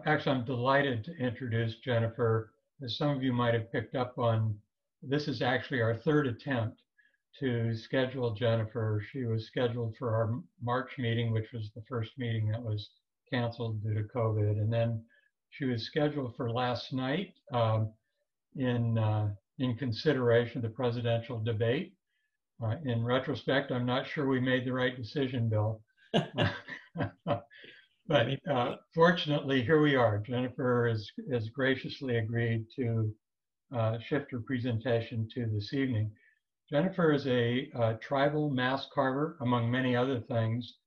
Actually, I'm delighted to introduce Jennifer. As some of you might have picked up on, this is actually our third attempt to schedule Jennifer. She was scheduled for our March meeting, which was the first meeting that was canceled due to COVID. And then she was scheduled for last night in consideration of the presidential debate. In retrospect, I'm not sure we made the right decision, Bill. But fortunately, here we are. Jennifer has graciously agreed to shift her presentation to this evening. Jennifer is a tribal mask carver, among many other things.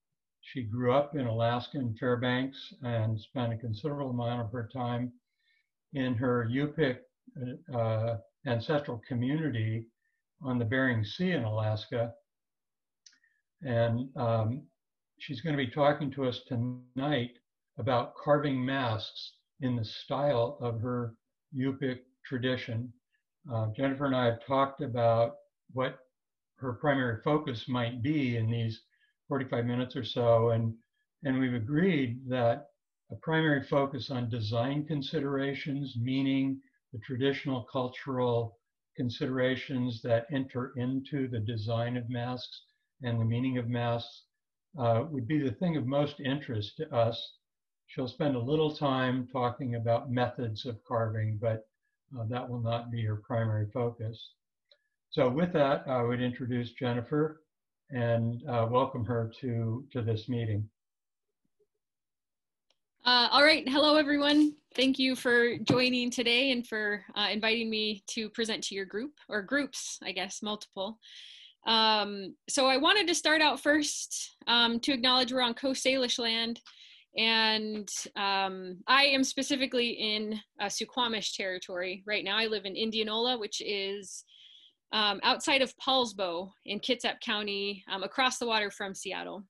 She grew up in Alaska in Fairbanks and spent a considerable amount of her time in her Yupik ancestral community on the Bering Sea in Alaska. And she's going to be talking to us tonight about carving masks in the style of her Yupik tradition. Jennifer and I have talked about what her primary focus might be in these 45 minutes or so, and we've agreed that a primary focus on design considerations, meaning the traditional cultural considerations that enter into the design of masks and the meaning of masks, would be the thing of most interest to us. She'll spend a little time talking about methods of carving, but that will not be her primary focus. So with that, I would introduce Jennifer and welcome her to this meeting. All right, hello everyone. Thank you for joining today and for inviting me to present to your group, or groups, I guess, multiple. So I wanted to start out first to acknowledge we're on Coast Salish land, and I am specifically in Suquamish territory. Right now I live in Indianola, which is outside of Paulsbo in Kitsap County, across the water from Seattle.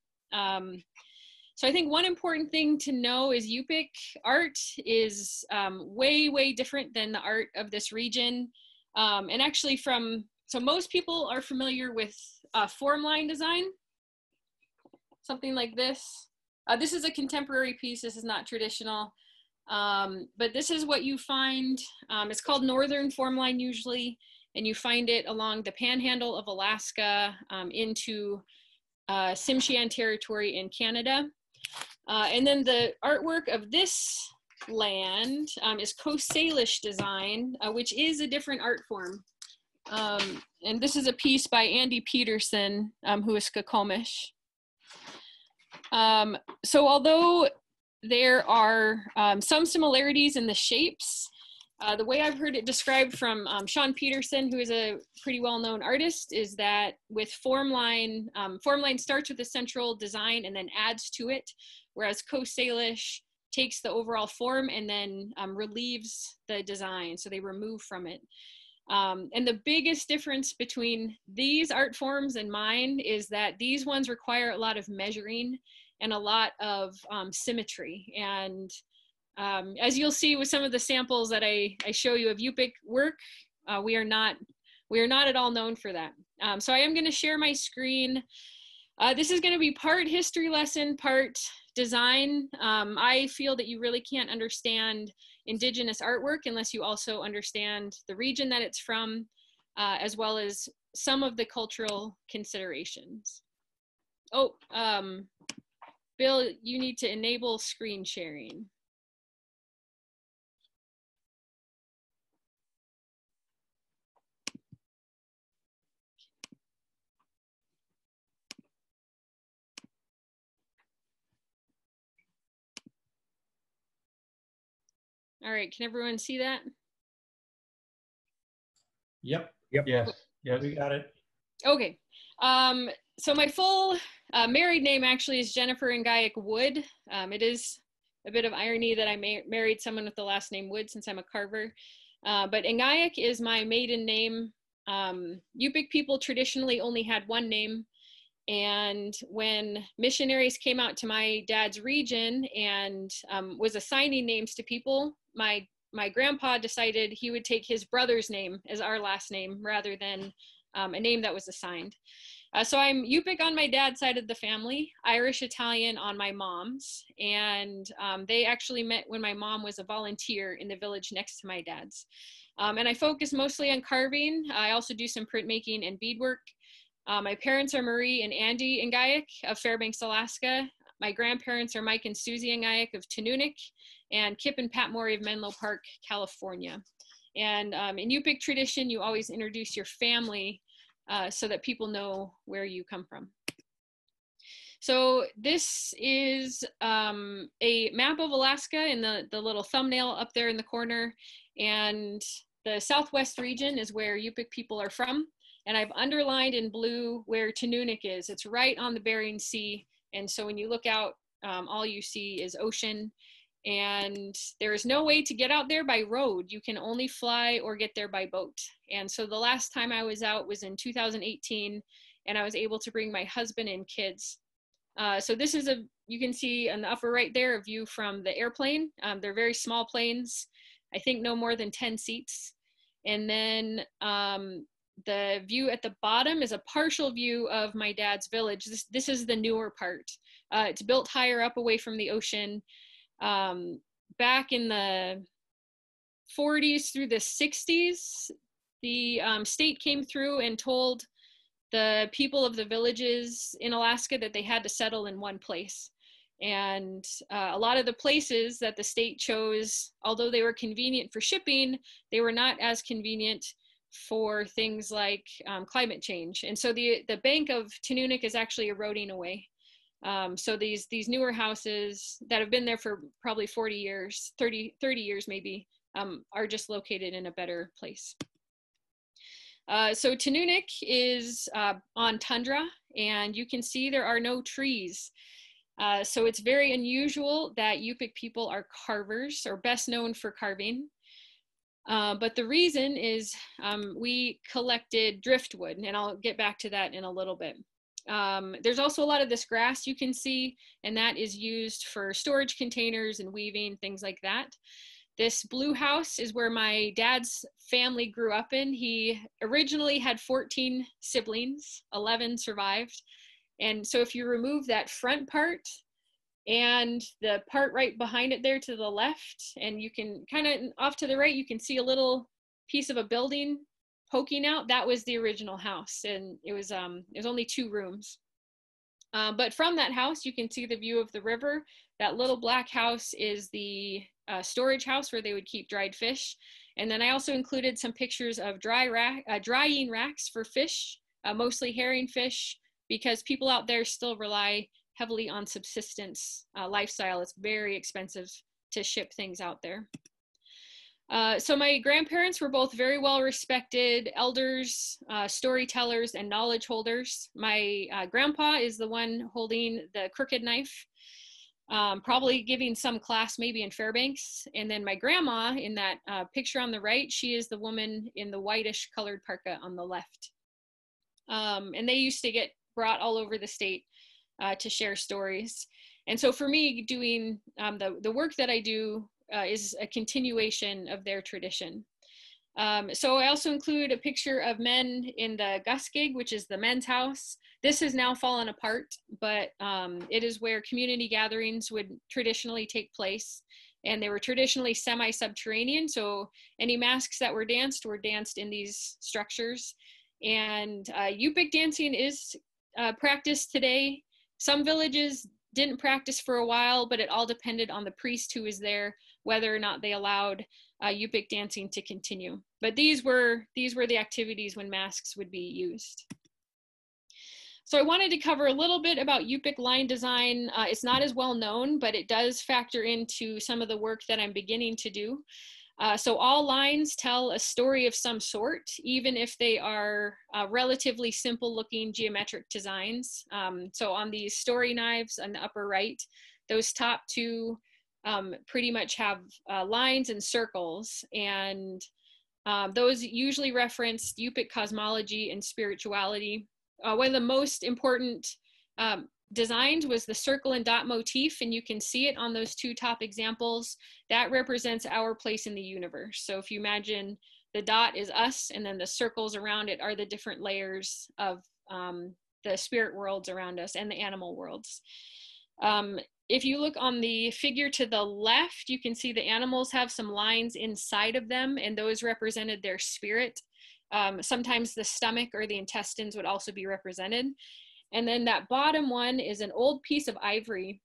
So I think one important thing to know is Yupik art is way, way different than the art of this region. And actually so most people are familiar with form line design, something like this. This is a contemporary piece, this is not traditional, but this is what you find. It's called Northern form line usually, and you find it along the panhandle of Alaska into Tsimshian territory in Canada. And then the artwork of this land is Coast Salish design, which is a different art form. And this is a piece by Andy Peterson, who is Skokomish. So although there are some similarities in the shapes, the way I've heard it described from Sean Peterson, who is a pretty well-known artist, is that with form line starts with a central design and then adds to it, whereas Coast Salish takes the overall form and then relieves the design, so they remove from it. And the biggest difference between these art forms and mine is that these ones require a lot of measuring and a lot of symmetry. And as you'll see with some of the samples that I show you of Yupik work, we are not at all known for that. So I am going to share my screen. This is going to be part history lesson, part design. I feel that you really can't understand Indigenous artwork unless you also understand the region that it's from, as well as some of the cultural considerations. Oh, Bill, you need to enable screen sharing. All right, can everyone see that? Yep. Yes, we got it. Okay, so my full married name actually is Jennifer Angaiak Wood. It is a bit of irony that I married someone with the last name Wood since I'm a carver. But Angaiak is my maiden name. Yupik people traditionally only had one name. And when missionaries came out to my dad's region and was assigning names to people, my grandpa decided he would take his brother's name as our last name rather than a name that was assigned. So I'm Yupik on my dad's side of the family, Irish Italian on my mom's, and they actually met when my mom was a volunteer in the village next to my dad's. And I focus mostly on carving. I also do some printmaking and beadwork. My parents are Marie and Andy Angaiak of Fairbanks, Alaska. My grandparents are Mike and Susie Angaiak of Tanunic, and Kip and Pat Morey of Menlo Park, California. And in Yupik tradition, you always introduce your family so that people know where you come from. So this is a map of Alaska in the little thumbnail up there in the corner. And the southwest region is where Yupik people are from. And I've underlined in blue where Tanunic is. It's right on the Bering Sea. And so when you look out, all you see is ocean. And there is no way to get out there by road. You can only fly or get there by boat. And so the last time I was out was in 2018, and I was able to bring my husband and kids. So this is you can see in the upper right there, a view from the airplane. They're very small planes, I think no more than 10 seats. And then the view at the bottom is a partial view of my dad's village. This is the newer part. It's built higher up away from the ocean. Back in the 40s through the 60s, the state came through and told the people of the villages in Alaska that they had to settle in one place. And a lot of the places that the state chose, although they were convenient for shipping, they were not as convenient for things like climate change. And so the bank of Tanunic is actually eroding away. So these newer houses that have been there for probably 40 years, 30 years maybe, are just located in a better place. So Tanunic is on tundra, and you can see there are no trees. So it's very unusual that Yupik people are carvers, or best known for carving. But the reason is we collected driftwood, and I'll get back to that in a little bit. There's also a lot of this grass you can see, and that is used for storage containers and weaving, things like that. This blue house is where my dad's family grew up in. He originally had 14 siblings, 11 survived. And so if you remove that front part and the part right behind it there to the left, and you can kind of off to the right, you can see a little piece of a building poking out. That was the original house, and it was only 2 rooms. But from that house, you can see the view of the river. That little black house is the storage house where they would keep dried fish. And then I also included some pictures of drying racks for fish, mostly herring fish, because people out there still rely heavily on subsistence lifestyle. It's very expensive to ship things out there. So my grandparents were both very well respected elders, storytellers, and knowledge holders. My grandpa is the one holding the crooked knife, probably giving some class maybe in Fairbanks. And then my grandma in that picture on the right, she is the woman in the whitish colored parka on the left. And they used to get brought all over the state to share stories. And so for me, doing the work that I do is a continuation of their tradition. So I also include a picture of men in the Guskig, which is the men's house. This has now fallen apart, but it is where community gatherings would traditionally take place. And they were traditionally semi-subterranean, so any masks that were danced in these structures. And Yupik dancing is practiced today. Some villages didn't practice for a while, but it all depended on the priest who was there, whether or not they allowed Yupik dancing to continue. But these were the activities when masks would be used. So I wanted to cover a little bit about Yupik line design. It's not as well known, but it does factor into some of the work that I'm beginning to do. So all lines tell a story of some sort, even if they are relatively simple looking geometric designs. So on these story knives on the upper right, those top 2 pretty much have lines and circles, and those usually reference Yupik cosmology and spirituality. One of the most important designs was the circle and dot motif, and you can see it on those 2 top examples. That represents our place in the universe. So if you imagine the dot is us, and then the circles around it are the different layers of the spirit worlds around us and the animal worlds. If you look on the figure to the left, you can see the animals have some lines inside of them, and those represented their spirit. Sometimes the stomach or the intestines would also be represented. And then that bottom one is an old piece of ivory.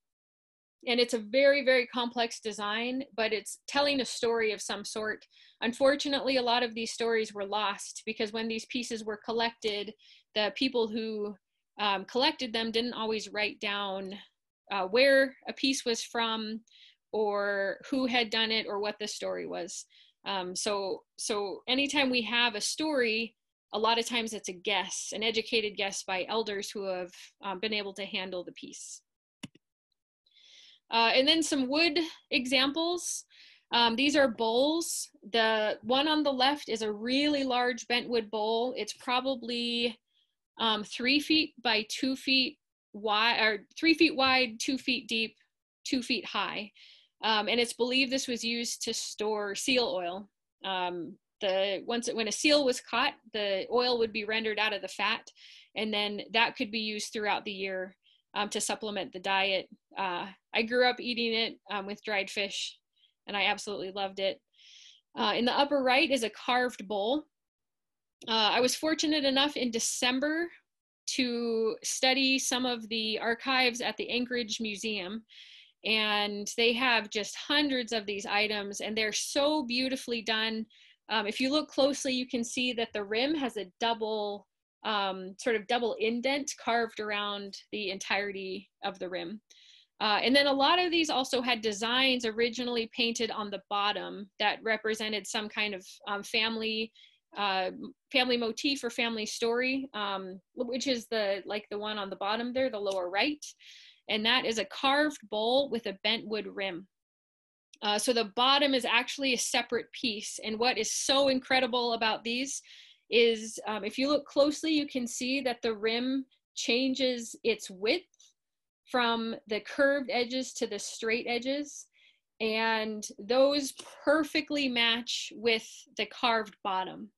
And it's a very, very complex design, but it's telling a story of some sort. Unfortunately, a lot of these stories were lost because when these pieces were collected, the people who collected them didn't always write down where a piece was from or who had done it or what the story was. So anytime we have a story, a lot of times it's a guess, an educated guess by elders who have been able to handle the piece. And then some wood examples. These are bowls. The one on the left is a really large bentwood bowl. It's probably 3 feet by 2 feet wide, or 3 feet wide, 2 feet deep, 2 feet high. And it's believed this was used to store seal oil. When a seal was caught, the oil would be rendered out of the fat, and then that could be used throughout the year to supplement the diet. I grew up eating it with dried fish, and I absolutely loved it. In the upper right is a carved bowl. I was fortunate enough in December to study some of the archives at the Anchorage Museum, and they have just hundreds of these items, and they're so beautifully done. If you look closely, you can see that the rim has a double sort of double indent carved around the entirety of the rim. And then a lot of these also had designs originally painted on the bottom that represented some kind of family motif or family story, which is like the one on the bottom there, the lower right. And that is a carved bowl with a bentwood rim. So the bottom is actually a separate piece. And what is so incredible about these is if you look closely, you can see that the rim changes its width from the curved edges to the straight edges. And those perfectly match with the carved bottom.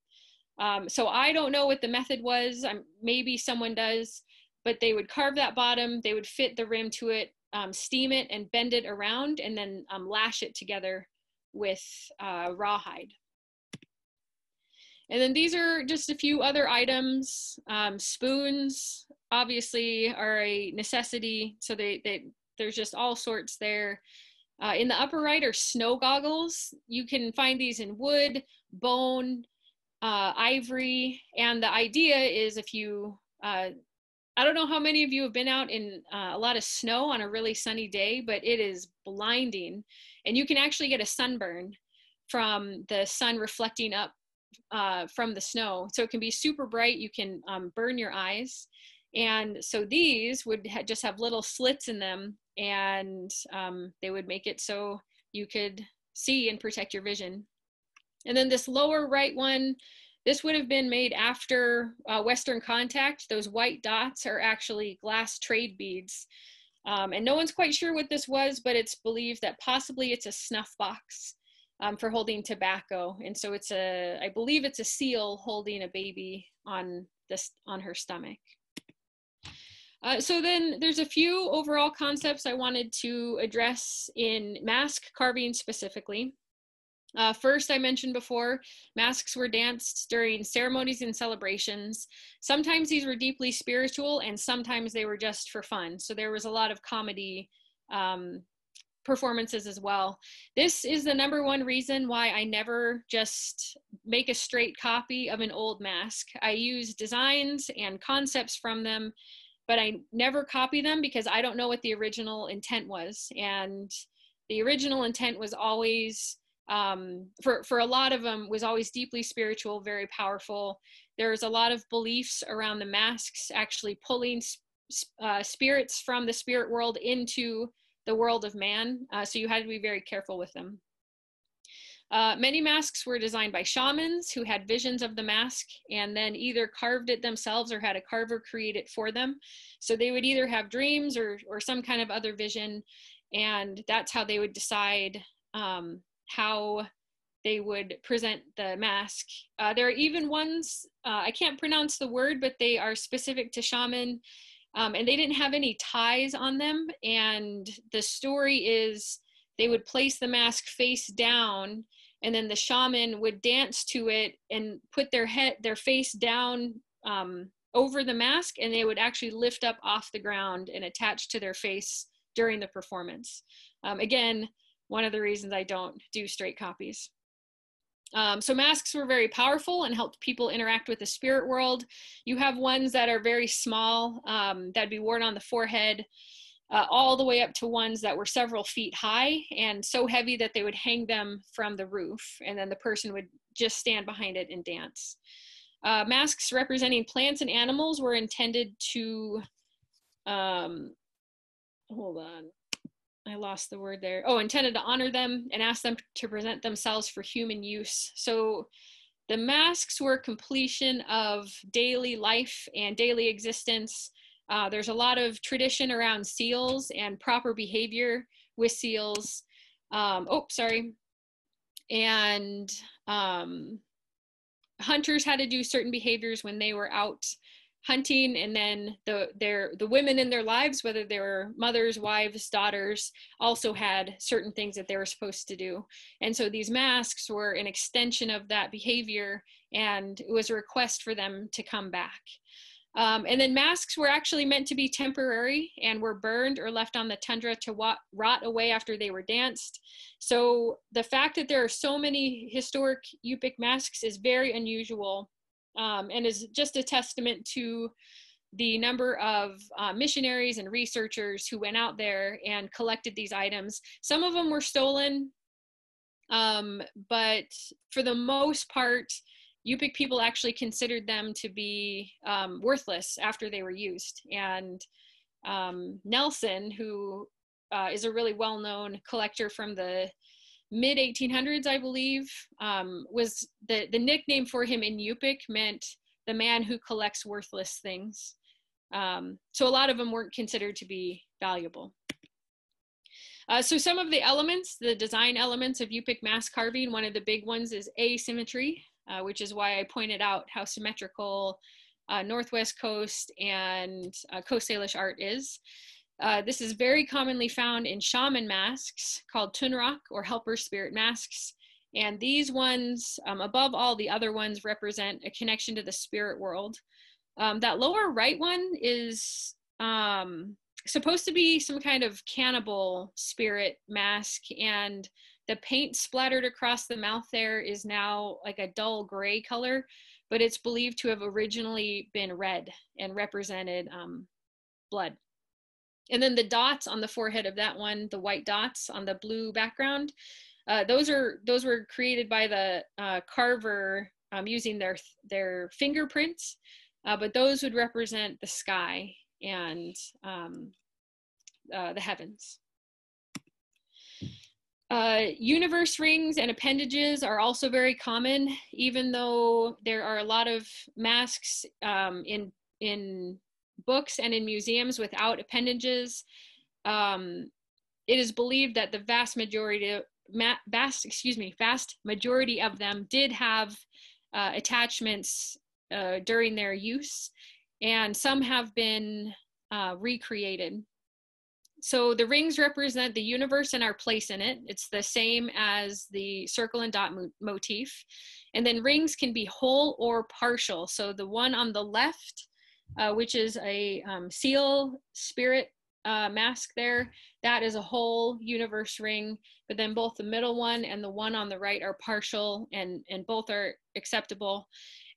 So I don't know what the method was. Maybe someone does, but they would carve that bottom, they would fit the rim to it, steam it and bend it around, and then lash it together with rawhide. And then these are just a few other items. Spoons obviously are a necessity, so there's just all sorts there. In the upper right are snow goggles. You can find these in wood, bone, ivory, and the idea is if you, I don't know how many of you have been out in a lot of snow on a really sunny day, but it is blinding, and you can actually get a sunburn from the sun reflecting up from the snow. So it can be super bright. You can burn your eyes. And so these would just have little slits in them, and they would make it so you could see and protect your vision. And then this lower right one, this would have been made after Western contact. Those white dots are actually glass trade beads. And no one's quite sure what this was, but it's believed that possibly it's a snuff box for holding tobacco. And so I believe it's a seal holding a baby on her stomach. So then there's a few overall concepts I wanted to address in mask carving specifically. First, I mentioned before, masks were danced during ceremonies and celebrations. Sometimes these were deeply spiritual, and sometimes they were just for fun. So there was a lot of comedy performances as well. This is the #1 reason why I never just make a straight copy of an old mask. I use designs and concepts from them, but I never copy them because I don't know what the original intent was. And the original intent was always, for a lot of them, was always deeply spiritual, very powerful. There's a lot of beliefs around the masks actually pulling spirits from the spirit world into the world of man. So you had to be very careful with them. Many masks were designed by shamans who had visions of the mask and then either carved it themselves or had a carver create it for them. So they would either have dreams or some kind of other vision, and that's how they would decide how they would present the mask. There are even ones, I can't pronounce the word, but they are specific to shaman, and they didn't have any ties on them. And the story is they would place the mask face down, and then the shaman would dance to it and put their face down over the mask, and they would actually lift up off the ground and attach to their face during the performance. Again, one of the reasons I don't do straight copies. So masks were very powerful and helped people interact with the spirit world. You have ones that are very small, that'd be worn on the forehead, all the way up to ones that were several feet high and so heavy that they would hang them from the roof, and then the person would just stand behind it and dance. Masks representing plants and animals were intended to, hold on, I lost the word there. Oh, intended to honor them and ask them to present themselves for human use. So the masks were completion of daily life and daily existence. There's a lot of tradition around seals and proper behavior with seals. And hunters had to do certain behaviors when they were out hunting, and then the women in their lives, whether they were mothers, wives, daughters, also had certain things that they were supposed to do. And so these masks were an extension of that behavior, and it was a request for them to come back. And then masks were actually meant to be temporary and were burned or left on the tundra to rot away after they were danced. So the fact that there are so many historic Yupik masks is very unusual, and is just a testament to the number of missionaries and researchers who went out there and collected these items. Some of them were stolen, but for the most part, Yupik people actually considered them to be worthless after they were used. And Nelson, who is a really well-known collector from the mid 1800s, I believe, was the nickname for him in Yupik meant the man who collects worthless things. So a lot of them weren't considered to be valuable. So some of the elements, the design elements of Yupik mask carving, one of the big ones is asymmetry, which is why I pointed out how symmetrical Northwest Coast and Coast Salish art is. This is very commonly found in shaman masks called tunrak or helper spirit masks. And these ones, above all the other ones, represent a connection to the spirit world. That lower right one is supposed to be some kind of cannibal spirit mask, and the paint splattered across the mouth there is now like a dull gray color, but it's believed to have originally been red and represented blood. And then the dots on the forehead of that one, the white dots on the blue background, those were created by the carver using their fingerprints, but those would represent the sky and the heavens. Universe rings and appendages are also very common, even though there are a lot of masks in books and in museums without appendages. It is believed that the vast majority of them did have attachments during their use, and some have been recreated. So the rings represent the universe and our place in it. It's the same as the circle and dot motif. And then rings can be whole or partial. So the one on the left, which is a seal spirit mask there, that is a whole universe ring. But then both the middle one and the one on the right are partial, and both are acceptable.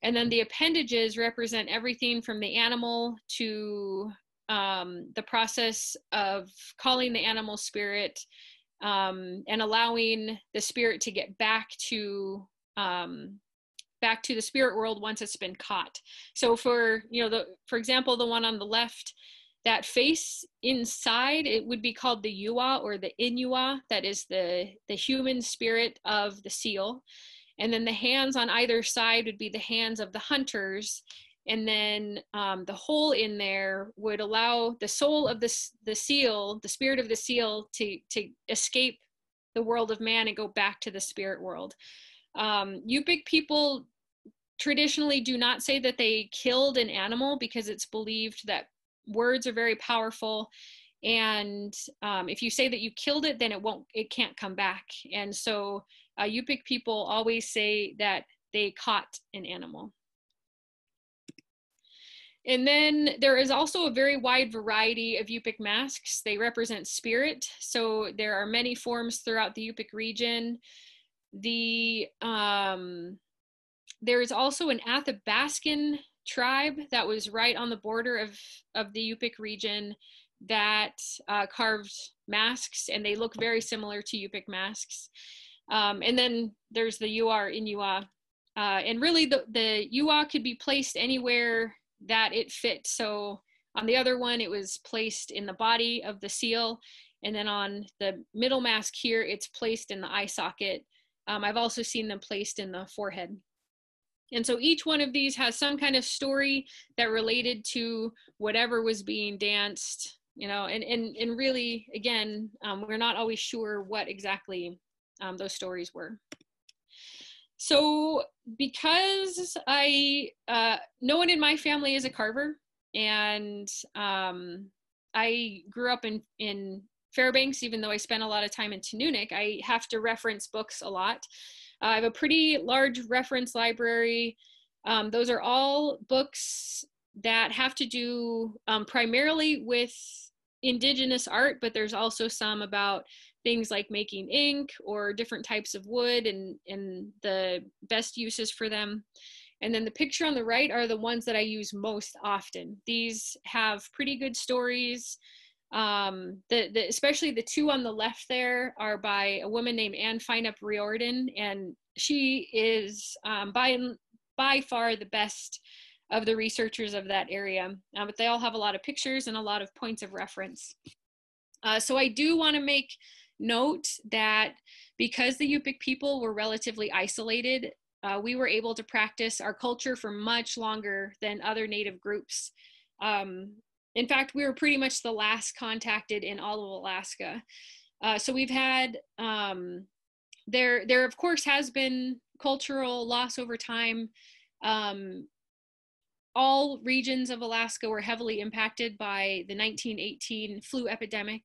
And then the appendages represent everything from the animal to the process of calling the animal spirit and allowing the spirit to get back to the spirit world once it's been caught. So for example, the one on the left, that face inside, it would be called the Yua or the Inua. That is the human spirit of the seal. And then the hands on either side would be the hands of the hunters. And then the hole in there would allow the soul of the seal, the spirit of the seal, to escape the world of man and go back to the spirit world. Yupik people traditionally do not say that they killed an animal because it's believed that words are very powerful. And if you say that you killed it, then it can't come back. And so Yupik people always say that they caught an animal. And then there is also a very wide variety of Yupik masks. They represent spirit. So there are many forms throughout the Yupik region. There is also an Athabascan tribe that was right on the border of the Yupik region that carved masks, and they look very similar to Yupik masks. And then there's the Yuar Inuwa. And really the Yuwa could be placed anywhere that it fit. So on the other one, it was placed in the body of the seal. And then on the middle mask here, it's placed in the eye socket. I've also seen them placed in the forehead. And so each one of these has some kind of story that related to whatever was being danced, you know, and really, again, we're not always sure what exactly those stories were. So because no one in my family is a carver, and I grew up in Fairbanks, even though I spent a lot of time in Tununic, I have to reference books a lot. I have a pretty large reference library. Those are all books that have to do primarily with indigenous art, but there's also some about things like making ink or different types of wood and the best uses for them. And then the picture on the right are the ones that I use most often. These have pretty good stories. Especially the two on the left there are by a woman named Anne Feinup Riordan, and she is by far the best of the researchers of that area. But they all have a lot of pictures and a lot of points of reference. So I do want to make note that because the Yupik people were relatively isolated, we were able to practice our culture for much longer than other Native groups. In fact, we were pretty much the last contacted in all of Alaska. So we've had, there of course has been cultural loss over time. All regions of Alaska were heavily impacted by the 1918 flu epidemic.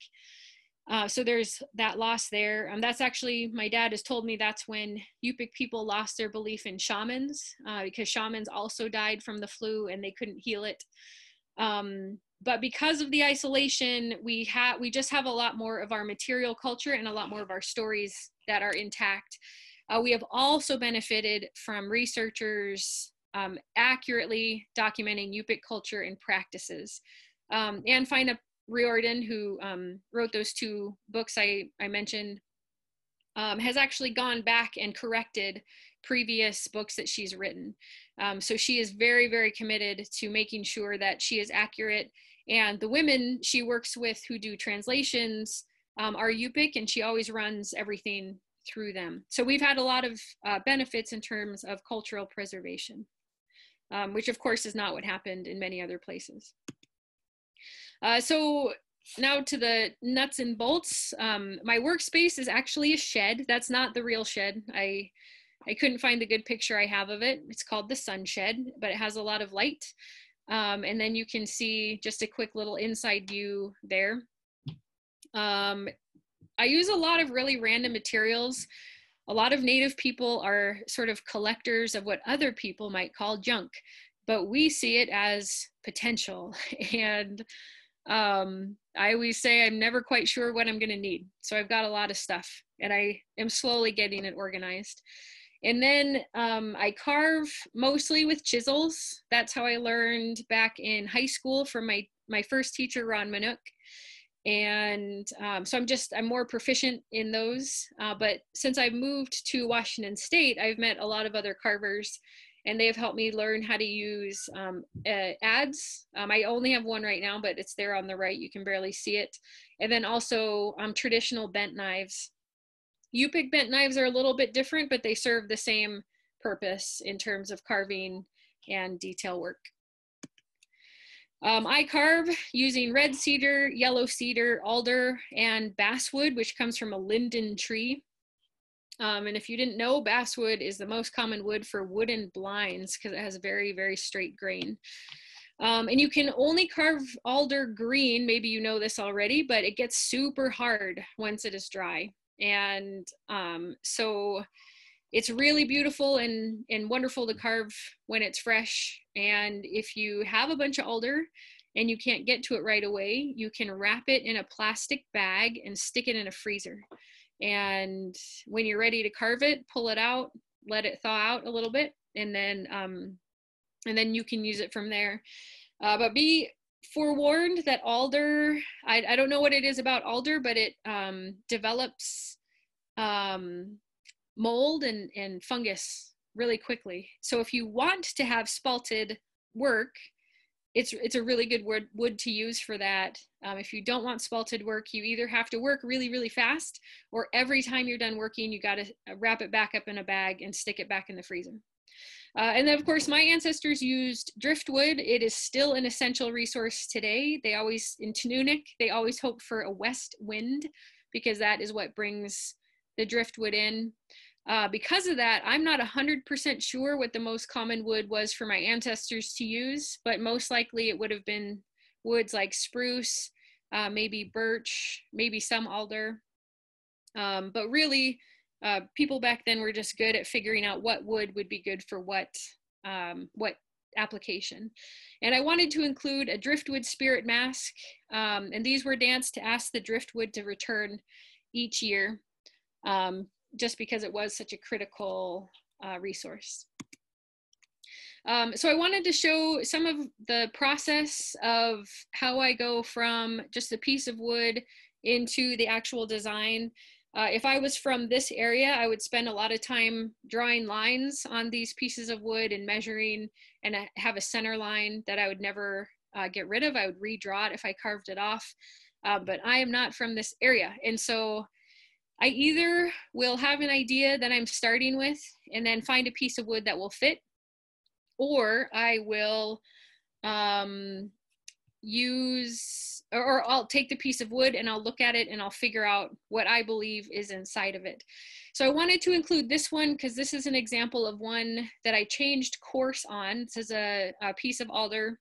So there's that loss there. That's actually, my dad has told me that's when Yupik people lost their belief in shamans, because shamans also died from the flu and they couldn't heal it. But because of the isolation, we just have a lot more of our material culture and a lot more of our stories that are intact. We have also benefited from researchers accurately documenting Yupik culture and practices. Anne Feinup Riordan, who wrote those two books I mentioned, has actually gone back and corrected previous books that she's written. So she is very, very committed to making sure that she is accurate. And the women she works with who do translations are Yupik, and she always runs everything through them. So we've had a lot of benefits in terms of cultural preservation, which of course is not what happened in many other places. So now to the nuts and bolts. My workspace is actually a shed. That's not the real shed. I couldn't find the good picture I have of it. It's called the sun shed, but it has a lot of light. And then you can see just a quick little inside view there. I use a lot of really random materials. A lot of Native people are sort of collectors of what other people might call junk, but we see it as potential. And I always say I'm never quite sure what I'm going to need. So I've got a lot of stuff and I am slowly getting it organized. And then I carve mostly with chisels. That's how I learned back in high school from my first teacher, Ron Manook. And so I'm more proficient in those. But since I've moved to Washington State, I've met a lot of other carvers, and they have helped me learn how to use ads. I only have one right now, but it's there on the right. You can barely see it. And then also traditional bent knives. Yupik bent knives are a little bit different, but they serve the same purpose in terms of carving and detail work. I carve using red cedar, yellow cedar, alder, and basswood, which comes from a linden tree. And if you didn't know, basswood is the most common wood for wooden blinds because it has a very, very straight grain. And you can only carve alder green, maybe you know this already, but it gets super hard once it is dry. And so it's really beautiful and wonderful to carve when it's fresh. And if you have a bunch of alder and you can't get to it right away, you can wrap it in a plastic bag and stick it in a freezer. And when you're ready to carve it, pull it out, let it thaw out a little bit, and then you can use it from there. But be forewarned that alder, I don't know what it is about alder, but it develops mold and fungus really quickly. So if you want to have spalted work, it's a really good wood to use for that. If you don't want spalted work, you either have to work really, really fast, or every time you're done working, you got to wrap it back up in a bag and stick it back in the freezer. And then, of course, my ancestors used driftwood. It is still an essential resource today. They always, in Tununic, they always hope for a west wind because that is what brings the driftwood in. Because of that, I'm not 100% sure what the most common wood was for my ancestors to use, but most likely it would have been woods like spruce, maybe birch, maybe some alder. But really, people back then were just good at figuring out what wood would be good for what application. And I wanted to include a driftwood spirit mask, and these were danced to ask the driftwood to return each year. Just because it was such a critical resource. So I wanted to show some of the process of how I go from just a piece of wood into the actual design. If I was from this area, I would spend a lot of time drawing lines on these pieces of wood and measuring, and have a center line that I would never get rid of. I would redraw it if I carved it off. But I am not from this area. And so I either will have an idea that I'm starting with and then find a piece of wood that will fit, or I will or I'll take the piece of wood and I'll look at it and I'll figure out what I believe is inside of it. So I wanted to include this one because this is an example of one that I changed course on. This is a piece of alder,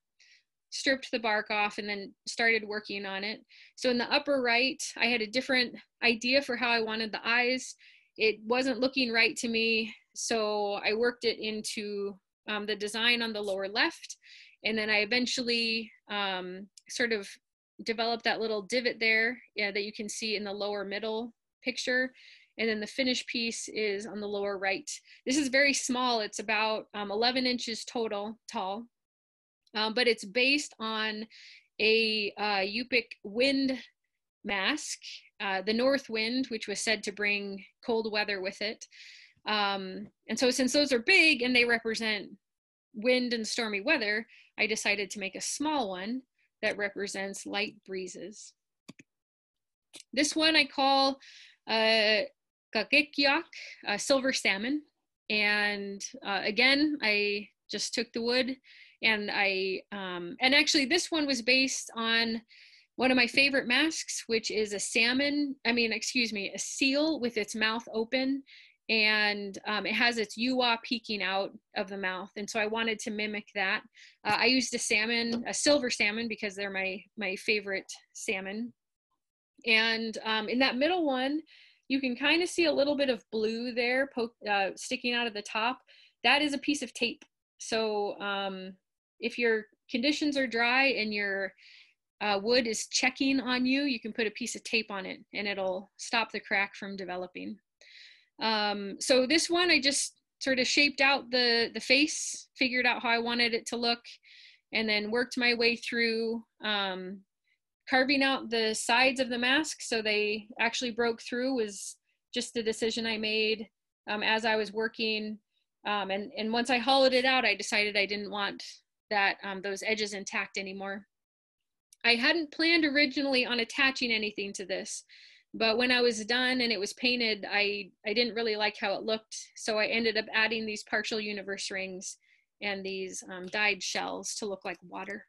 stripped the bark off, and then started working on it. So in the upper right, I had a different idea for how I wanted the eyes. It wasn't looking right to me, so I worked it into the design on the lower left, and then I eventually sort of developed that little divot there that you can see in the lower middle picture, and then the finished piece is on the lower right. This is very small. It's about 11 inches total tall. But it's based on a Yupik wind mask, the north wind, which was said to bring cold weather with it. And so since those are big and they represent wind and stormy weather, I decided to make a small one that represents light breezes. This one I call Angaiak, silver salmon. And again, I just took the wood, and and actually this one was based on one of my favorite masks, which is a seal with its mouth open, and it has its yuwa peeking out of the mouth. And so I wanted to mimic that. I used a silver salmon, because they're my favorite salmon. And in that middle one, you can kind of see a little bit of blue there sticking out of the top. That is a piece of tape. So if your conditions are dry and your wood is checking on you, you can put a piece of tape on it and it'll stop the crack from developing. So this one, I just sort of shaped out the face, figured out how I wanted it to look, and then worked my way through carving out the sides of the mask so they actually broke through. Was just a decision I made as I was working. And once I hollowed it out, I decided I didn't want that those edges intact anymore. I hadn't planned originally on attaching anything to this, but when I was done and it was painted, I didn't really like how it looked. So I ended up adding these partial universe rings and these dyed shells to look like water.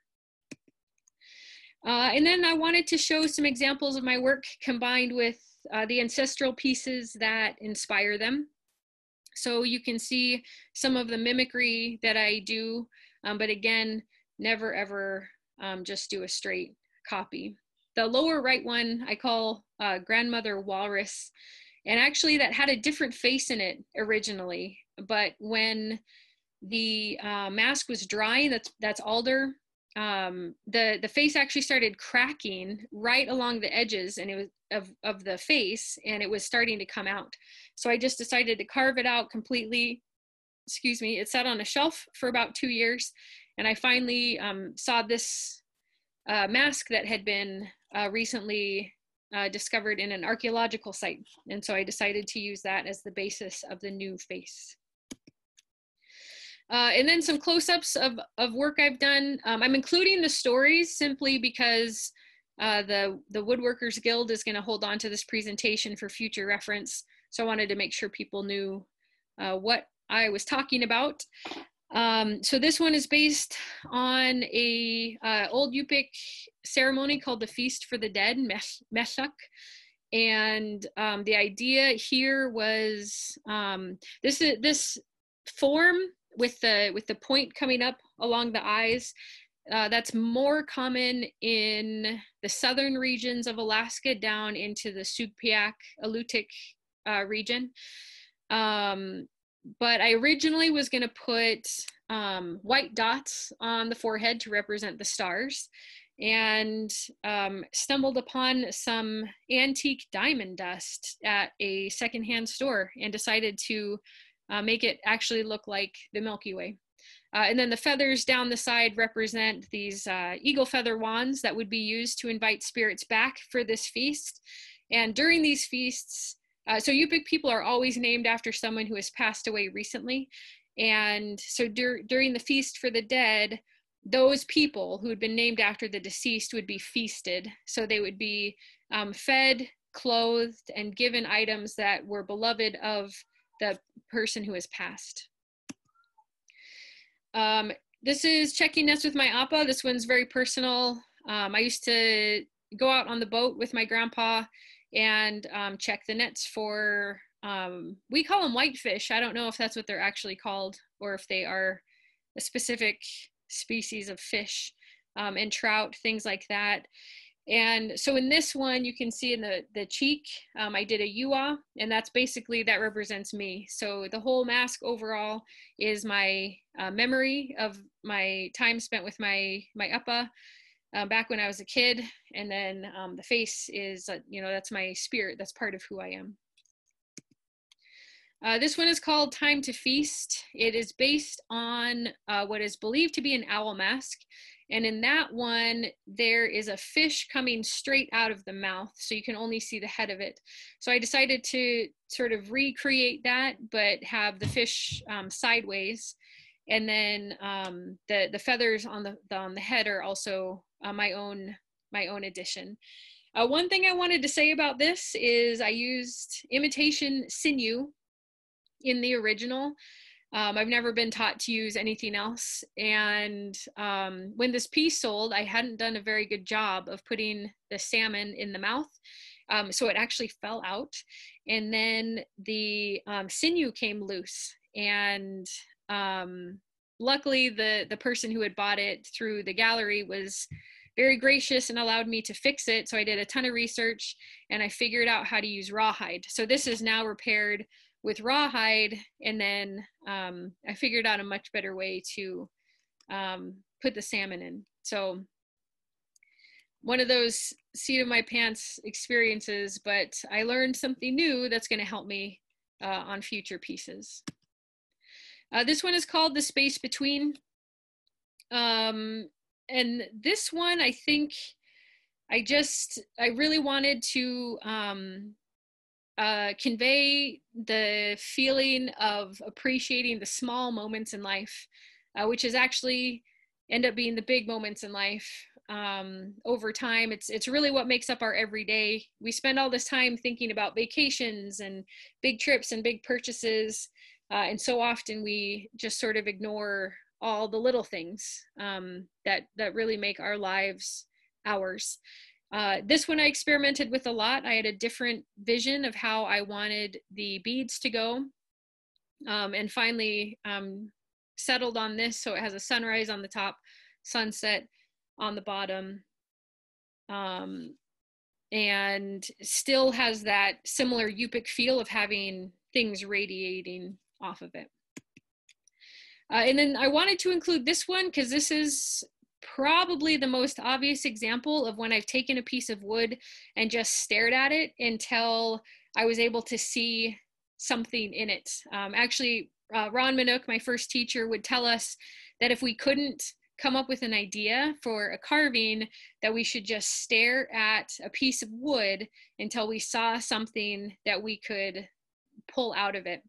And then I wanted to show some examples of my work combined with the ancestral pieces that inspire them. So you can see some of the mimicry that I do, but again, never ever just do a straight copy. The lower right one I call Grandmother Walrus, and actually that had a different face in it originally, but when the mask was drying, that's alder, the face actually started cracking right along the edges, and it was of the face, and it was starting to come out. So I just decided to carve it out completely. Excuse me. It sat on a shelf for about 2 years, and I finally saw this mask that had been recently discovered in an archaeological site, and so I decided to use that as the basis of the new face. And then some close-ups of work I've done. I'm including the stories simply because the Woodworkers Guild is going to hold on to this presentation for future reference. So I wanted to make sure people knew what I was talking about. So this one is based on a old Yupik ceremony called the Feast for the Dead, Meshuk. And the idea here was this form with the point coming up along the eyes. That's more common in the southern regions of Alaska down into the Sugpiaq, Alutiiq region. But I originally was going to put white dots on the forehead to represent the stars, and stumbled upon some antique diamond dust at a secondhand store and decided to make it actually look like the Milky Way. And then the feathers down the side represent these eagle feather wands that would be used to invite spirits back for this feast. And during these feasts, so Yupik people are always named after someone who has passed away recently. And so during the Feast for the Dead, those people who had been named after the deceased would be feasted. So they would be fed, clothed, and given items that were beloved of the person who has passed. This is checking nets with my appa. This one's very personal. I used to go out on the boat with my grandpa and check the nets for, we call them whitefish. I don't know if that's what they're actually called or if they are a specific species of fish, and trout, things like that. And so in this one, you can see in the cheek, I did a yua, and that's basically, that represents me. So the whole mask overall is my memory of my time spent with my appa back when I was a kid. And then the face is, that's my spirit. That's part of who I am. This one is called Time to Feast. It is based on what is believed to be an owl mask. And in that one, there is a fish coming straight out of the mouth, so you can only see the head of it. So I decided to sort of recreate that, but have the fish sideways. And then the feathers on the head are also my own addition. One thing I wanted to say about this is I used imitation sinew in the original. I've never been taught to use anything else. And when this piece sold, I hadn't done a very good job of putting the salmon in the mouth. So it actually fell out. And then the sinew came loose. And luckily, the person who had bought it through the gallery was very gracious and allowed me to fix it. So I did a ton of research and I figured out how to use rawhide. So this is now repaired with rawhide, and then I figured out a much better way to put the salmon in. So one of those seat of my pants experiences, but I learned something new that's going to help me on future pieces. This one is called The Space Between. And this one, I think I really wanted to convey the feeling of appreciating the small moments in life, which is actually end up being the big moments in life. Over time, it's really what makes up our everyday. We spend all this time thinking about vacations and big trips and big purchases, and so often we just sort of ignore all the little things that really make our lives ours. This one I experimented with a lot. I had a different vision of how I wanted the beads to go, and finally settled on this. So it has a sunrise on the top, sunset on the bottom, and still has that similar Yupik feel of having things radiating off of it. And then I wanted to include this one because this is probably the most obvious example of when I've taken a piece of wood and just stared at it until I was able to see something in it. Actually, Ron Manook, my first teacher, would tell us that if we couldn't come up with an idea for a carving, that we should just stare at a piece of wood until we saw something that we could pull out of it.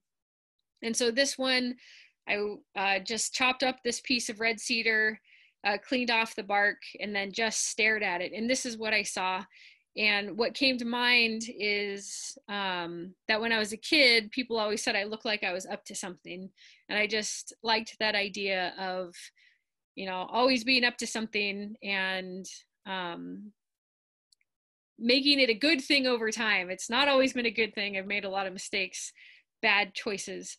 And so this one, I just chopped up this piece of red cedar, cleaned off the bark, and then just stared at it. And this is what I saw. And what came to mind is that when I was a kid, people always said I looked like I was up to something. And I just liked that idea of, you know, always being up to something and making it a good thing over time. It's not always been a good thing. I've made a lot of mistakes, bad choices.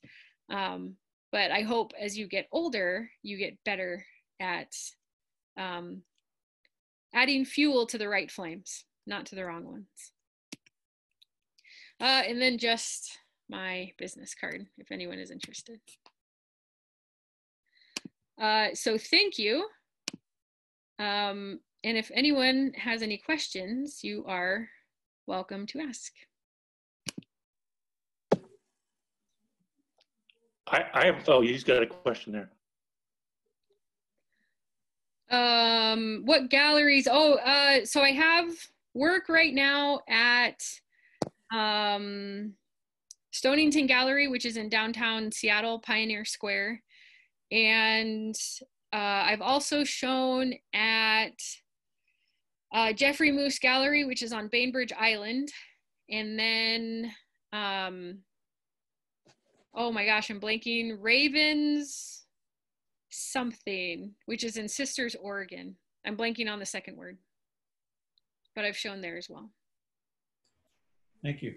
But I hope as you get older, you get better at adding fuel to the right flames, not to the wrong ones. And then just my business card, if anyone is interested. So thank you. And if anyone has any questions, you are welcome to ask. I have, oh, he's got a question there. What galleries? Oh, so I have work right now at Stonington Gallery, which is in downtown Seattle, Pioneer Square. And I've also shown at Jeffrey Moose Gallery, which is on Bainbridge Island. And then, oh my gosh, I'm blanking. Ravens something, which is in Sisters, Oregon. I'm blanking on the second word, but I've shown there as well. Thank you.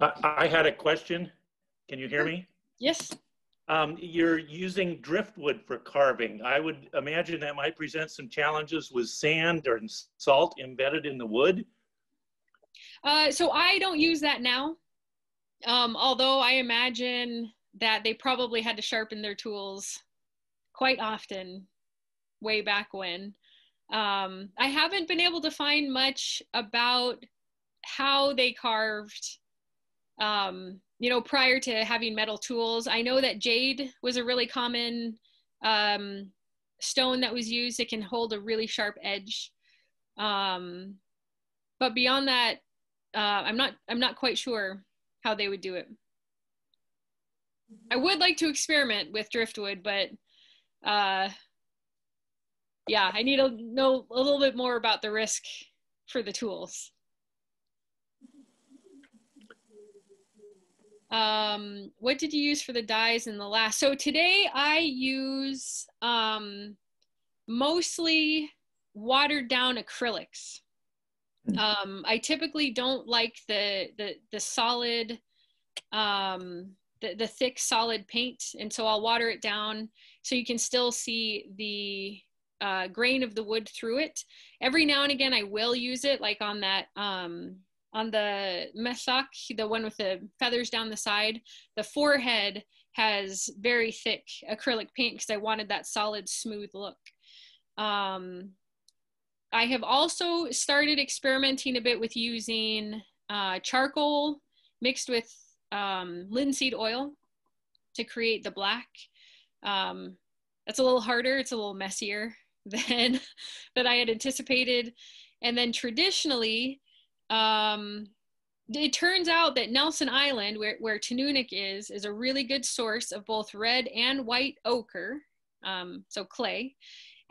I had a question. Can you hear me? Yes. You're using driftwood for carving. I would imagine that might present some challenges with sand or salt embedded in the wood. So I don't use that now, although I imagine that they probably had to sharpen their tools quite often way back when. I haven't been able to find much about how they carved, you know, prior to having metal tools. I know that jade was a really common stone that was used. It can hold a really sharp edge. But beyond that, I'm not quite sure how they would do it. I would like to experiment with driftwood, but yeah, I need to know a little bit more about the risk for the tools. What did you use for the dyes in the last? So today I use mostly watered down acrylics. I typically don't like the solid, the thick solid paint, and so I'll water it down so you can still see the grain of the wood through it. Every now and again I will use it, like on that on the mesak, the one with the feathers down the side. The forehead has very thick acrylic paint because I wanted that solid, smooth look. I have also started experimenting a bit with using charcoal mixed with linseed oil to create the black. That's a little harder. It's a little messier than I had anticipated. And then traditionally, it turns out that Nelson Island, where Tanunuk is a really good source of both red and white ochre, so clay,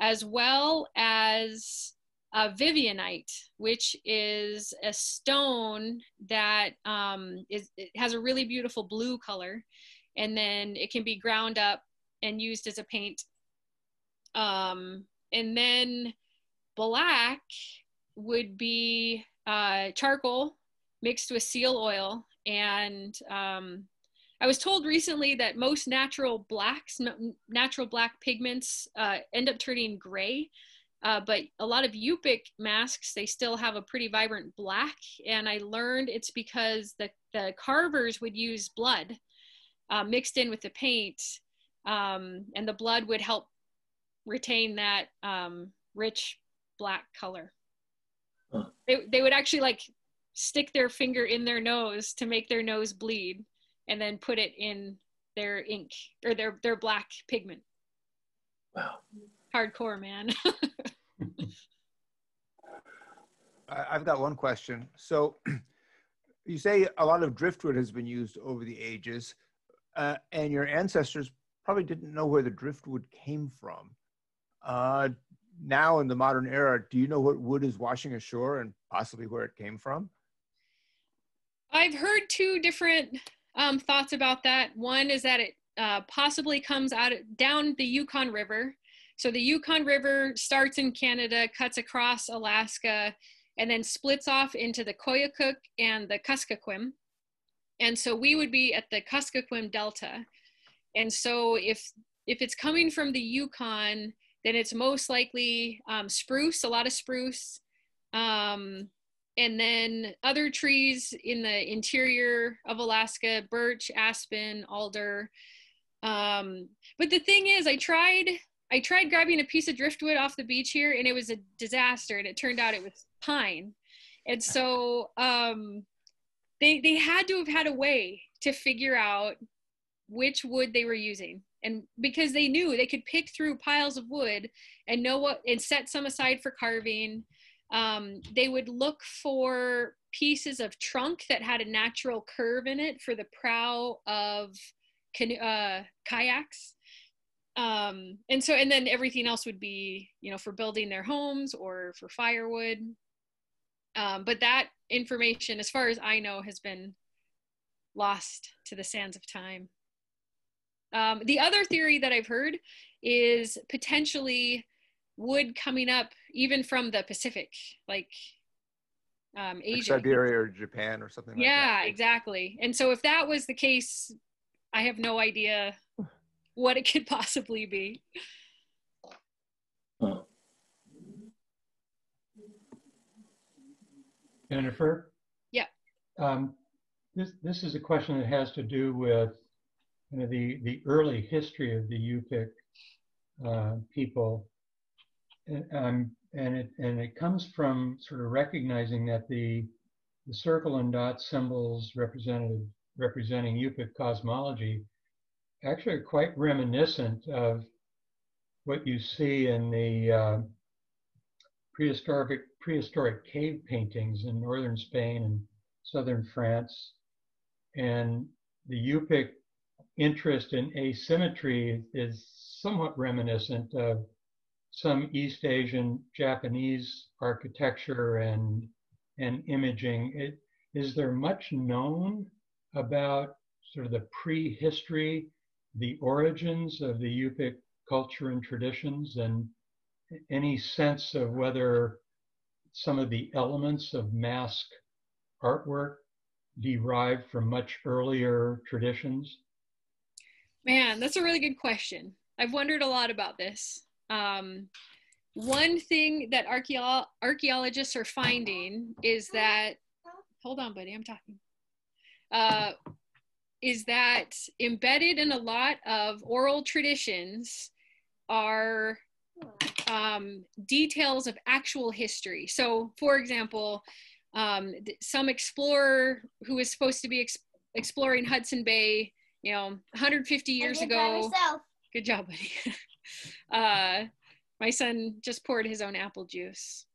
as well as Vivianite, which is a stone that it has a really beautiful blue color, and then it can be ground up and used as a paint. And And then black would be charcoal mixed with seal oil. And I was told recently that most natural black pigments end up turning gray. But a lot of Yupik masks, they still have a pretty vibrant black. And I learned it's because the carvers would use blood mixed in with the paint. And the blood would help retain that rich black color. Huh. They would actually like stick their finger in their nose to make their nose bleed and then put it in their ink or their black pigment. Wow. Hardcore, man. I've got one question. So you say a lot of driftwood has been used over the ages, and your ancestors probably didn't know where the driftwood came from. Now in the modern era, do you know what wood is washing ashore and possibly where it came from? I've heard two different thoughts about that. One is that it possibly comes down the Yukon River. So the Yukon River starts in Canada, cuts across Alaska, and then splits off into the Koyukuk and the Kuskokwim. And so we would be at the Kuskokwim Delta. And so if it's coming from the Yukon, then it's most likely spruce, a lot of spruce, and then other trees in the interior of Alaska, birch, aspen, alder. But the thing is, I tried grabbing a piece of driftwood off the beach here, and it was a disaster, and it turned out it was pine. And so they had to have had a way to figure out which wood they were using. And because they knew they could pick through piles of wood and know what, and set some aside for carving. They would look for pieces of trunk that had a natural curve in it for the prow of kayaks. And then everything else would be, for building their homes or for firewood. But that information, as far as I know, has been lost to the sands of time. The other theory that I've heard is potentially wood coming up even from the Pacific, like Asia. Like Siberia or Japan or something like that. Yeah, exactly. And so if that was the case, I have no idea what it could possibly be. Jennifer? Yeah. This is a question that has to do with the early history of the Yupik people, and it comes from sort of recognizing that the circle and dot symbols representing Yupik cosmology actually are quite reminiscent of what you see in the prehistoric cave paintings in northern Spain and southern France. And the Yupik interest in asymmetry is somewhat reminiscent of some East Asian Japanese architecture and imaging. Is there much known about sort of the prehistory, the origins of the Yupik culture and traditions, and any sense of whether some of the elements of mask artwork derive from much earlier traditions? Man, that's a really good question. I've wondered a lot about this. One thing that archaeologists are finding is that, hold on, buddy, I'm talking. Is that embedded in a lot of oral traditions are details of actual history. So, for example, some explorer who was supposed to be exploring Hudson Bay, 150 years ago. Good job, buddy. My son just poured his own apple juice,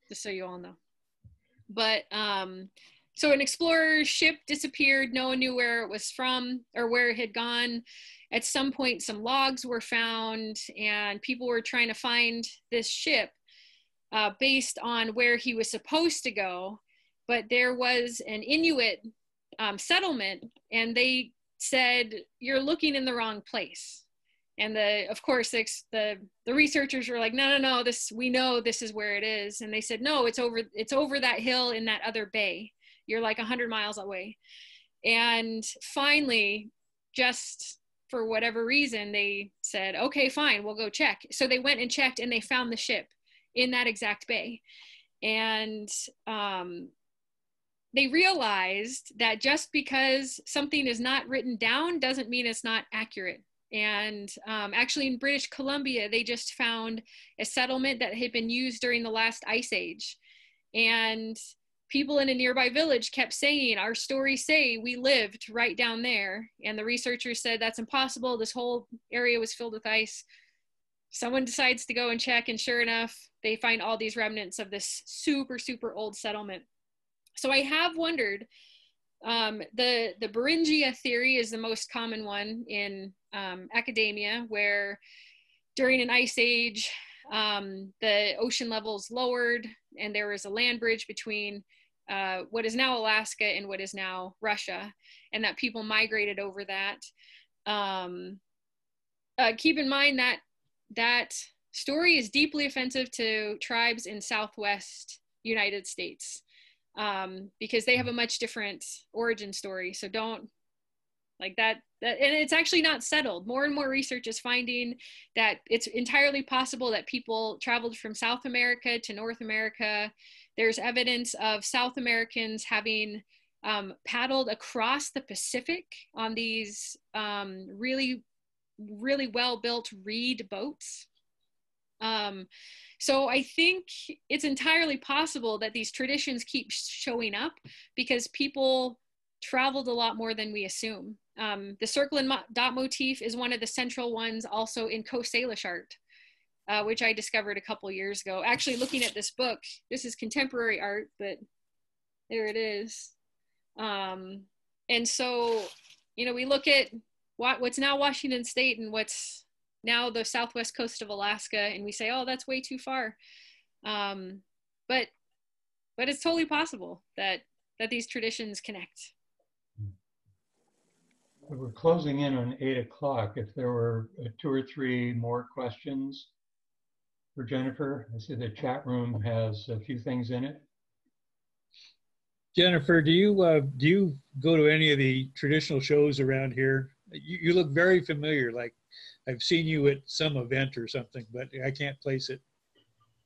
just so you all know. But so an explorer's ship disappeared. No one knew where it was from or where it had gone. At some point, some logs were found, and people were trying to find this ship based on where he was supposed to go. But there was an Inuit settlement, and they said, "You're looking in the wrong place." And of course, the researchers were like, no, we know this is where it is. And they said, no, it's over that hill in that other bay. You're like 100 miles away. And finally, just for whatever reason, they said, okay, fine, we'll go check. So they went and checked, and they found the ship in that exact bay. And they realized that just because something is not written down doesn't mean it's not accurate. And actually in British Columbia, they just found a settlement that had been used during the last ice age. And people in a nearby village kept saying, our stories say we lived right down there. And the researchers said, that's impossible. This whole area was filled with ice. Someone decides to go and check, and sure enough, they find all these remnants of this super, super old settlement. So I have wondered, the Beringia theory is the most common one in academia, where during an ice age, the ocean levels lowered, and there was a land bridge between what is now Alaska and what is now Russia, and that people migrated over that. Keep in mind that that story is deeply offensive to tribes in Southwest United States, because they have a much different origin story. So don't like that, and it's actually not settled. More and more research is finding that it's entirely possible that people traveled from South America to North America. There's evidence of South Americans having paddled across the Pacific on these really, really well-built reed boats. So I think it's entirely possible that these traditions keep showing up because people traveled a lot more than we assume. The circle and dot motif is one of the central ones also in Coast Salish art, which I discovered a couple years ago. Actually, looking at this book, this is contemporary art, but there it is. And so, you know, we look at what's now Washington State and what's now the southwest coast of Alaska, and we say, oh, that's way too far. But it's totally possible that these traditions connect. We're closing in on 8 o'clock. If there were 2 or 3 more questions for Jennifer, I see the chat room has a few things in it. Jennifer, do you go to any of the traditional shows around here? You look very familiar, like I've seen you at some event or something, but I can't place it.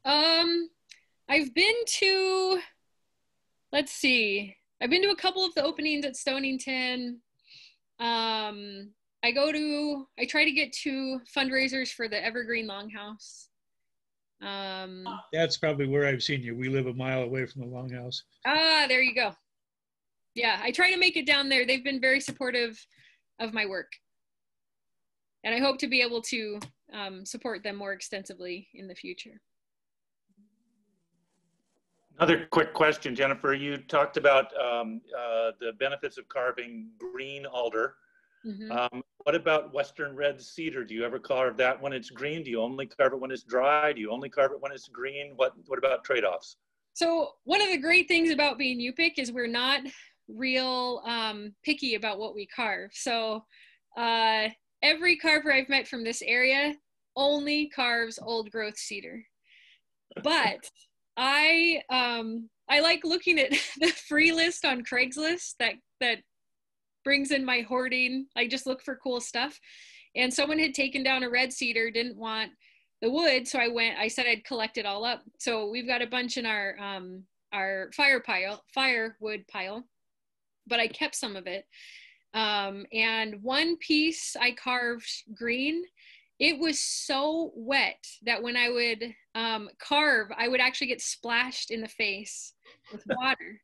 I've been to, let's see, I've been to a couple of the openings at Stonington. I try to get to fundraisers for the Evergreen Longhouse. That's probably where I've seen you. We live a mile away from the Longhouse. Ah, there you go. Yeah, I try to make it down there. They've been very supportive of my work. And I hope to be able to support them more extensively in the future. Another quick question, Jennifer. You talked about the benefits of carving green alder. Mm-hmm. What about Western red cedar? Do you ever carve that when it's green? Do you only carve it when it's dry? Do you only carve it when it's green? What about trade-offs? So one of the great things about being UPIC is we're not real picky about what we carve. So every carver I've met from this area only carves old growth cedar. But I like looking at the free list on Craigslist that brings in my hoarding. I just look for cool stuff. And someone had taken down a red cedar, didn't want the wood. So I said I'd collect it all up. So we've got a bunch in our firewood pile, but I kept some of it. And one piece I carved green. It was so wet that when I would carve, I would actually get splashed in the face with water,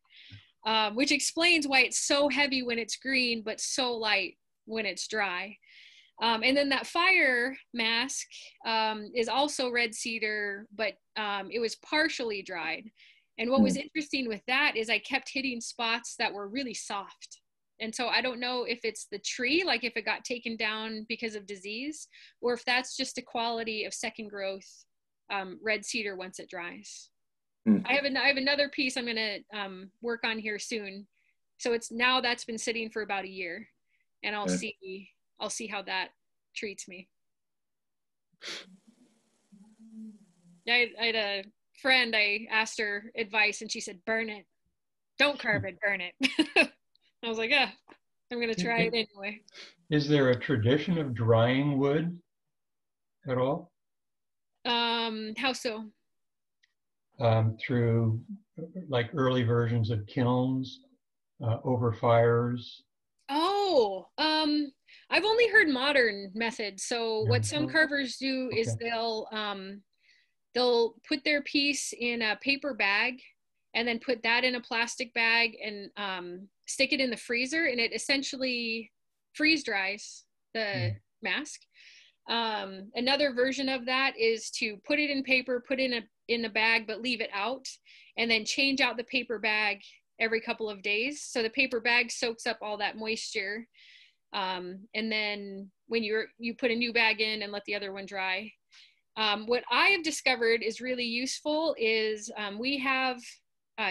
which explains why it's so heavy when it's green, but so light when it's dry. And then that fire mask is also red cedar, but it was partially dried. And what was interesting with that is I kept hitting spots that were really soft. And so I don't know if it's the tree, like if it got taken down because of disease, or if that's just a quality of second growth red cedar once it dries. I have another piece I'm going to work on here soon. So that's been sitting for about a year, and I'll see how that treats me. I had a friend, I asked her advice and she said, burn it. Don't carve it, burn it. I was like, yeah, I'm going to try it anyway. Is there a tradition of drying wood at all? How so? Through like early versions of kilns, over fires. Oh, I've only heard modern methods. So what some Mhm. carvers do is Okay. they'll put their piece in a paper bag and then put that in a plastic bag and stick it in the freezer, and it essentially freeze dries the mask. Another version of that is to put it in paper, put it in a bag, but leave it out, and then change out the paper bag every couple of days. So the paper bag soaks up all that moisture. And then when you put a new bag in and let the other one dry. What I have discovered is really useful is we have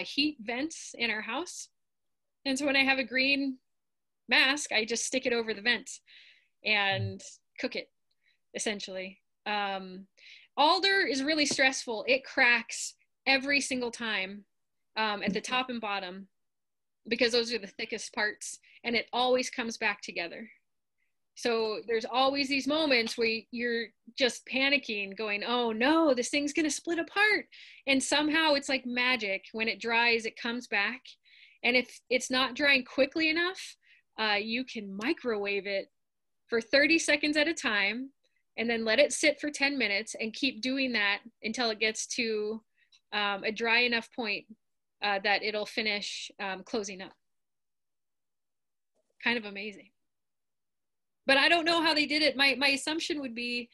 heat vents in our house. And so when I have a green mask, I just stick it over the vent and cook it, essentially. Alder is really stressful. It cracks every single time at the top and bottom because those are the thickest parts, and it always comes back together. So there's always these moments where you're just panicking, going, oh no, this thing's going to split apart. And somehow it's like magic. When it dries, it comes back. And if it's not drying quickly enough, you can microwave it for 30 seconds at a time, and then let it sit for 10 minutes and keep doing that until it gets to a dry enough point that it'll finish closing up. Kind of amazing. But I don't know how they did it. My assumption would be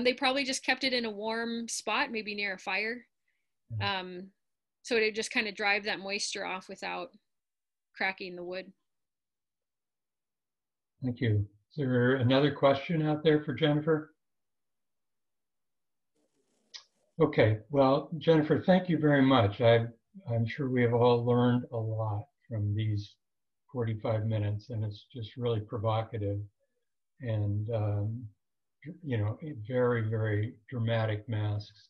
they probably just kept it in a warm spot, maybe near a fire. So it just kind of drive that moisture off without cracking the wood. Thank you. Is there another question out there for Jennifer? Okay, well, Jennifer, thank you very much. I'm sure we have all learned a lot from these 45 minutes, and it's just really provocative and, you know, very, very dramatic masks.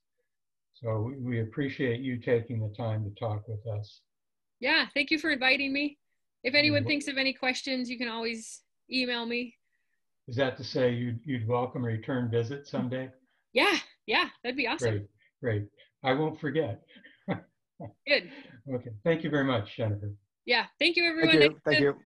So we appreciate you taking the time to talk with us. Yeah, thank you for inviting me. If anyone thinks of any questions, you can always email me. Is that to say you'd welcome a return visit someday? Yeah, that'd be awesome. Great, great. I won't forget. Good. Okay, thank you very much, Jennifer. Yeah, thank you, everyone. Thank you.